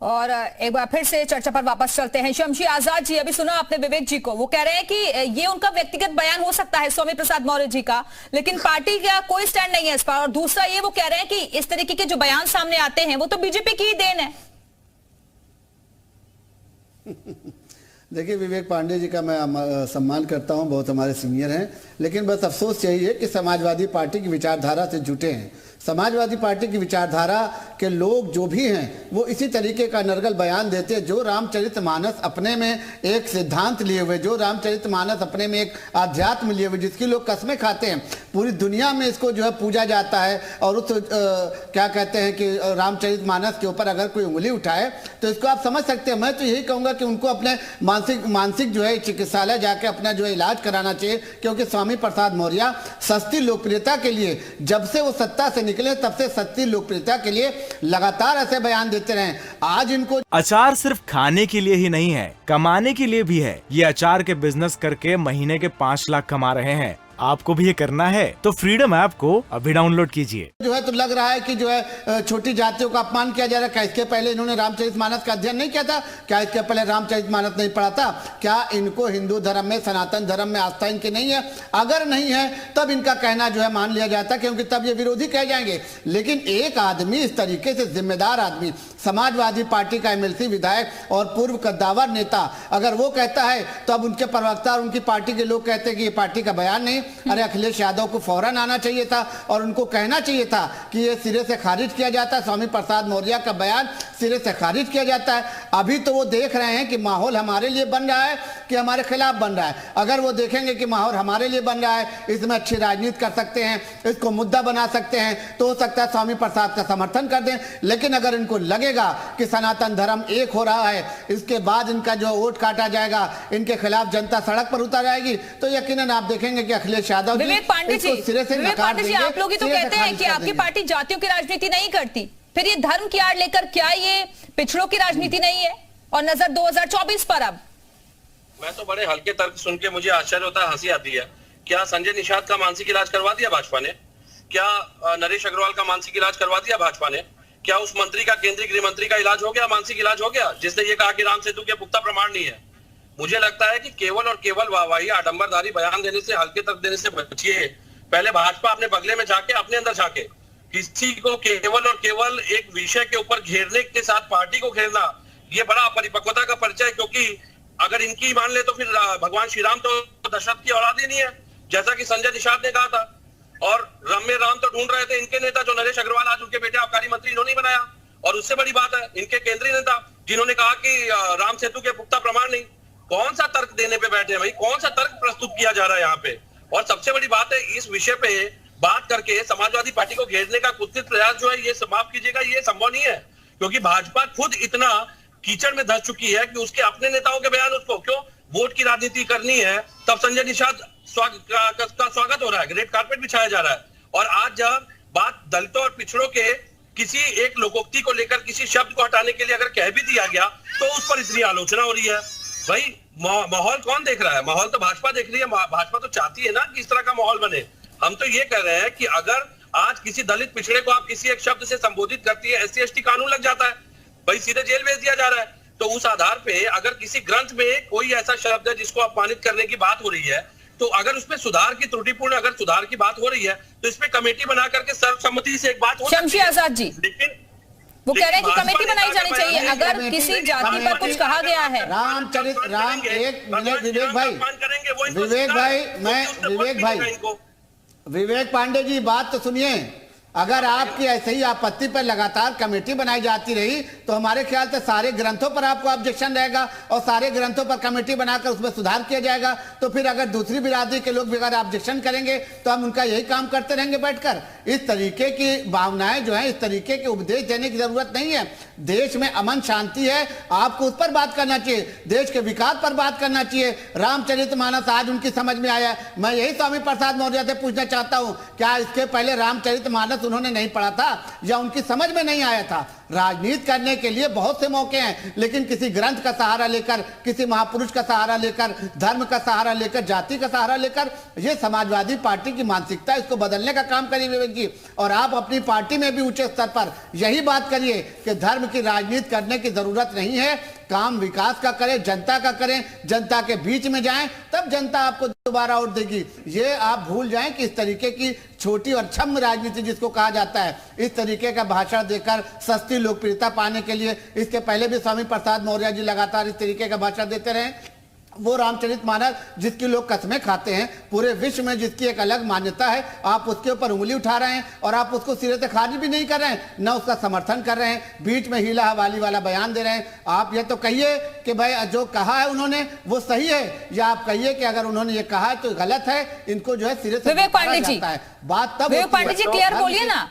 और एक बार फिर से चर्चा पर वापस चलते हैं। शमशी आजाद जी, अभी सुना आपने विवेक जी को, वो कह रहे हैं कि ये उनका व्यक्तिगत बयान हो सकता है स्वामी प्रसाद मौर्य जी का, लेकिन पार्टी का कोई स्टैंड नहीं है इस पर। और दूसरा ये वो कह रहे हैं कि इस तरीके के जो बयान सामने आते हैं वो तो बीजेपी की ही देन है। देखिए, विवेक पांडे जी का मैं सम्मान करता हूं, बहुत हमारे सीनियर हैं, लेकिन बस अफसोस यही है कि समाजवादी पार्टी की विचारधारा से जुटे हैं। समाजवादी पार्टी की विचारधारा के लोग जो भी हैं वो इसी तरीके का नरगल बयान देते हैं। जो रामचरितमानस अपने में एक सिद्धांत लिए हुए, जो रामचरितमानस अपने में एक आध्यात्म लिए हुए, जिसकी लोग कसमें खाते हैं, पूरी दुनिया में इसको जो है पूजा जाता है। और उस क्या कहते हैं कि रामचरितमानस के ऊपर अगर कोई उंगली उठाए तो इसको आप समझ सकते हैं। मैं तो यही कहूँगा कि उनको अपने मानसिक जो है चिकित्सालय जाके अपना जो है इलाज कराना चाहिए, क्योंकि स्वामी प्रसाद मौर्य सस्ती लोकप्रियता के लिए, जब से वो सत्ता से निकले तब से सस्ती लोकप्रियता के लिए लगातार ऐसे बयान देते रहे। आज इनको अचार सिर्फ खाने के लिए ही नहीं है, कमाने के लिए भी है। ये अचार के बिजनेस करके महीने के 5 लाख कमा रहे हैं। आपको भी ये करना है तो फ्रीडम ऐप को अभी डाउनलोड कीजिए। जो है तो लग रहा है कि जो है छोटी जातियों का अपमान किया जा रहा है। क्या इसके पहले इन्होंने रामचरितमानस का अध्ययन नहीं किया था? क्या इसके पहले रामचरितमानस नहीं पढ़ा था? क्या इनको हिंदू धर्म में, सनातन धर्म में आस्था इनकी नहीं है? अगर नहीं है तब इनका कहना जो है मान लिया जाता है, क्योंकि तब ये विरोधी कह जाएंगे। लेकिन एक आदमी इस तरीके से, जिम्मेदार आदमी, समाजवादी पार्टी का एमएलसी विधायक और पूर्व कद्दावर नेता, अगर वो कहता है तो अब उनके प्रवक्ता और उनकी पार्टी के लोग कहते हैं कि ये पार्टी का बयान नहीं। अरे अखिलेश यादव को फौरन आना चाहिए था और उनको कहना चाहिए था कि ये सिरे से खारिज किया जाता है, स्वामी प्रसाद मौर्य का बयान सिरे से खारिज किया जाता है। अभी तो वो देख रहे हैं कि माहौल हमारे लिए बन रहा है कि हमारे खिलाफ बन रहा है। अगर वो देखेंगे कि माहौल हमारे लिए बन रहा है, इसमें अच्छी राजनीति कर सकते हैं, इसको मुद्दा बना सकते हैं, तो हो सकता है स्वामी प्रसाद का समर्थन कर दें। लेकिन अगर इनको लगेगा कि सनातन धर्म एक हो रहा है, इसके बाद इनका जो वोट काटा जाएगा, इनके खिलाफ जनता सड़क पर उतर आएगी, तो यकीनन आप देखेंगे कि अखिलेश यादव विवेक पांडे जी, आप लोग ही तो कहते हैं कि आपकी पार्टी जातियों की राजनीति नहीं करती, फिर ये धर्म की आड़ लेकर क्या ये पिछड़ों की राजनीति नहीं है? और नजर 2024 पर अब मैं तो बड़े हल्के तर्क सुन के मुझे आश्चर्य होता है, हंसी आती है। क्या संजय निषाद का मानसिक इलाज करवा दिया भाजपा ने? क्या नरेश अग्रवाल का मानसिक इलाज करवा दिया भाजपा ने? क्या उस मंत्री का, केंद्रीय गृह मंत्री का इलाज हो गया, मानसिक इलाज हो गया, जिसने ये कहा कि राम सेतु के पुख्ता प्रमाण नहीं है? मुझे लगता है कि केवल और केवल वाहवाही, आडंबरधारी बयान देने से, हल्के तर्क देने से बचिए। पहले भाजपा अपने बगले में जाके, अपने अंदर जाके, किसी को केवल और केवल एक विषय के ऊपर घेरने के साथ पार्टी को घेरना, ये बड़ा अपरिपक्वता का परिचय है। क्योंकि अगर इनकी मान ले तो फिर भगवान श्री राम तो दशरथ की औलाद ही नहीं है, जैसा कि संजय निषाद ने कहा था। और रम में राम तो ढूंढ रहे थे इनके नेता, जो नरेश अग्रवाल आज उनके बेटे आबकारी मंत्री, इन्होंने बनाया। और उससे बड़ी बात है इनके केंद्रीय नेता, जिन्होंने कहा कि राम सेतु के पुख्ता प्रमाण नहीं। कौन सा तर्क देने पे बैठे हैं भाई? कौन सा तर्क प्रस्तुत किया जा रहा है यहाँ पे? और सबसे बड़ी बात है, इस विषय पे बात करके समाजवादी पार्टी को घेरने का कुत्सित प्रयास जो है, ये समाप्त कीजिएगा। ये संभव नहीं है, क्योंकि भाजपा खुद इतना कीचड़ में धंस चुकी है कि उसके अपने नेताओं के बयान, उसको क्यों वोट की राजनीति करनी है। तब संजय निषाद का स्वागत हो रहा है, रेड कारपेट बिछाया जा रहा है। और आज जब बात दलितों और पिछड़ों के किसी एक लोकोक्ति को लेकर, किसी शब्द को हटाने के लिए अगर कह भी दिया गया, तो उस पर इतनी आलोचना हो रही है। भाई माहौल कौन देख रहा है? माहौल तो भाजपा देख रही है। भाजपा तो चाहती है ना कि इस तरह का माहौल बने। हम तो ये कह रहे हैं कि अगर आज किसी दलित पिछड़े को आप किसी एक शब्द से संबोधित करती है, SC/ST कानून लग जाता है भाई, सीधे जेल भेज दिया जा रहा है। तो उस आधार पे अगर किसी ग्रंथ में कोई ऐसा शब्द है जिसको अपमानित करने की बात हो रही है, तो अगर उसमें सुधार की, त्रुटिपूर्ण अगर सुधार की बात हो रही है, तो इसमें कमेटी बना करके सर्वसम्मति से एक बात हो शमशी आजाद जी, लेकिन वो कह रहे हैं कि कमेटी बनाई जानी चाहिए अगर किसी जाति पर कुछ कहा गया है। एक मिनट विवेक पांडे जी, बात तो सुनिए। अगर आपकी ऐसे ही आपत्ति पर लगातार कमेटी बनाई जाती रही तो हमारे ख्याल से सारे ग्रंथों पर आपको ऑब्जेक्शन रहेगा और सारे ग्रंथों पर कमेटी बनाकर उसमें सुधार किया जाएगा। तो फिर अगर दूसरी बिरादरी के लोग भी अगर ऑब्जेक्शन करेंगे तो हम उनका यही काम करते रहेंगे बैठकर। इस तरीके की भावनाएं जो है, इस तरीके के उपदेश देने की जरूरत नहीं है। देश में अमन शांति है, आपको उस पर बात करना चाहिए, देश के विकास पर बात करना चाहिए। रामचरितमानस आज उनकी समझ में आया। मैं यही स्वामी प्रसाद मौर्य से पूछना चाहता हूँ, क्या इसके पहले रामचरितमानस उन्होंने नहीं पढ़ा था या उनकी समझ में नहीं आया था। राजनीति करने के लिए बहुत से मौके हैं, लेकिन किसी ग्रंथ का सहारा लेकर, किसी महापुरुष का सहारा लेकर, धर्म का सहारा लेकर, जाति का सहारा लेकर, ये समाजवादी पार्टी की मानसिकता, इसको बदलने का काम करिए विवेक जी। और आप अपनी पार्टी में भी ऊंचे स्तर पर यही बात करिए कि धर्म की राजनीति करने की जरूरत नहीं है, काम विकास का करें, जनता का करें, जनता के बीच में जाएं, तब जनता आपको दोबारा वोट देगी। ये आप भूल जाएं कि इस तरीके की छोटी और छम राजनीति जिसको कहा जाता है, इस तरीके का भाषण देकर सस्ती लोकप्रियता पाने के लिए, इसके पहले भी स्वामी प्रसाद मौर्य जी लगातार इस तरीके का भाषण देते रहे। वो रामचरितमानस जिसकी लोग कस्में खाते हैं, पूरे विश्व में जिसकी एक अलग मान्यता है, आप उसके ऊपर उंगली उठा रहे हैं और आप उसको सिरे से खारिज भी नहीं कर रहे हैं, न उसका समर्थन कर रहे हैं, बीच में हीला हवाली वाला बयान दे रहे हैं। आप ये तो कहिए कि भाई जो कहा है उन्होंने वो सही है, या आप कहिए कि अगर उन्होंने ये कहा है तो गलत है, इनको जो है सिरे से विवेक पांडे जी, बात तब विवेक पांडे जी क्लियर बोलिए ना,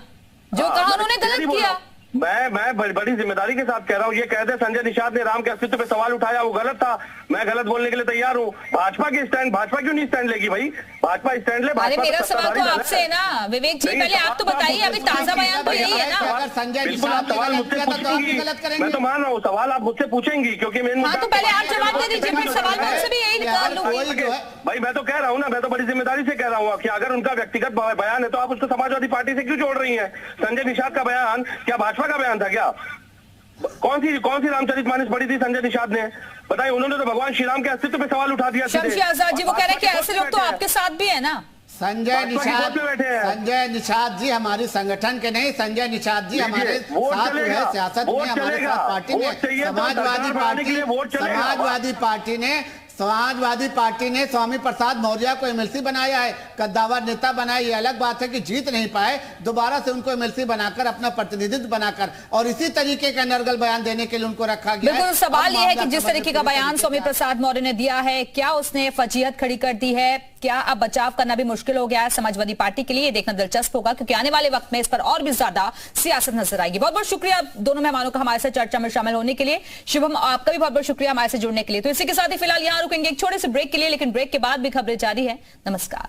जो कहा उन्होंने गलत किया। मैं बड़ी जिम्मेदारी के साथ कह रहा हूँ, ये कहते संजय निषाद ने राम के अस्तित्व पे सवाल उठाया, वो गलत था, मैं गलत बोलने के लिए तैयार हूँ। भाजपा की स्टैंड, भाजपा क्यों नहीं स्टैंड लेगी भाई? भाजपा स्टैंड ले। अरे मेरा सवाल तो आपसे है ना विवेक जी, पहले आप तो बताइए, अभी ताजा बयान तो यही है ना। अगर संजय निषाद सवाल मुझसे पूछेंगी, मैं तो मान रहा हूँ, सवाल आप मुझसे पूछेंगी, क्योंकि हाँ तो पहले आप जवाब दे दीजिए, फिर सवाल मैं उनसे भी यही निकाल लूंगी। भाई मैं तो कह रहा हूँ ना, मैं तो बड़ी जिम्मेदारी से कह रहा हूँ कि अगर उनका व्यक्तिगत बयान है तो आप उसको समाजवादी पार्टी से क्यों जोड़ रही हैं? संजय निषाद का बयान क्या भाजपा का बयान था क्या? कौन सी रामचरितमानस पढ़ी थी संजय निषाद ने? बताइए, उन्होंने तो भगवान श्री राम के अस्तित्व पे सवाल उठा दिया। शमशी आजाद जी वो कह रहे हैं कि ऐसे लोग तो आपके साथ भी है ना। संजय निषाद जी हमारी संगठन के नहीं, संजय निषाद जी हमारे साथ है सियासत में, हमारे साथ पार्टी में। समाजवादी पार्टी ने स्वामी प्रसाद मौर्य को एमएलसी बनाया है, कद्दावर नेता बनाया। ये अलग बात है कि जीत नहीं पाए, दोबारा से उनको एमएलसी बनाकर, अपना प्रतिनिधित्व बनाकर, और इसी तरीके का नर्गल बयान देने के लिए उनको रखा गया। बिल्कुल, सवाल यह है कि जिस तरीके का बयान स्वामी प्रसाद मौर्य ने दिया है, क्या उसने फजीहत खड़ी कर दी है? क्या अब बचाव करना भी मुश्किल हो गया है समाजवादी पार्टी के लिए? ये देखना दिलचस्प होगा, क्योंकि आने वाले वक्त में इस पर और भी ज्यादा सियासत नजर आएगी। बहुत बहुत शुक्रिया दोनों मेहमानों का हमारे साथ चर्चा में शामिल होने के लिए। शुभम, आपका भी बहुत बहुत शुक्रिया हमारे से जुड़ने के लिए। तो इसी के साथ ही फिलहाल यहाँ रुकेंगे एक छोटे से ब्रेक के लिए, लेकिन ब्रेक के बाद भी खबरें जारी है। नमस्कार।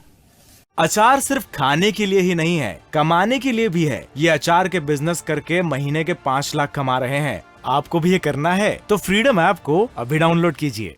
अचार सिर्फ खाने के लिए ही नहीं है, कमाने के लिए भी है। ये अचार के बिजनेस करके महीने के 5 लाख कमा रहे हैं। आपको भी ये करना है तो फ्रीडम ऐप को अभी डाउनलोड कीजिए।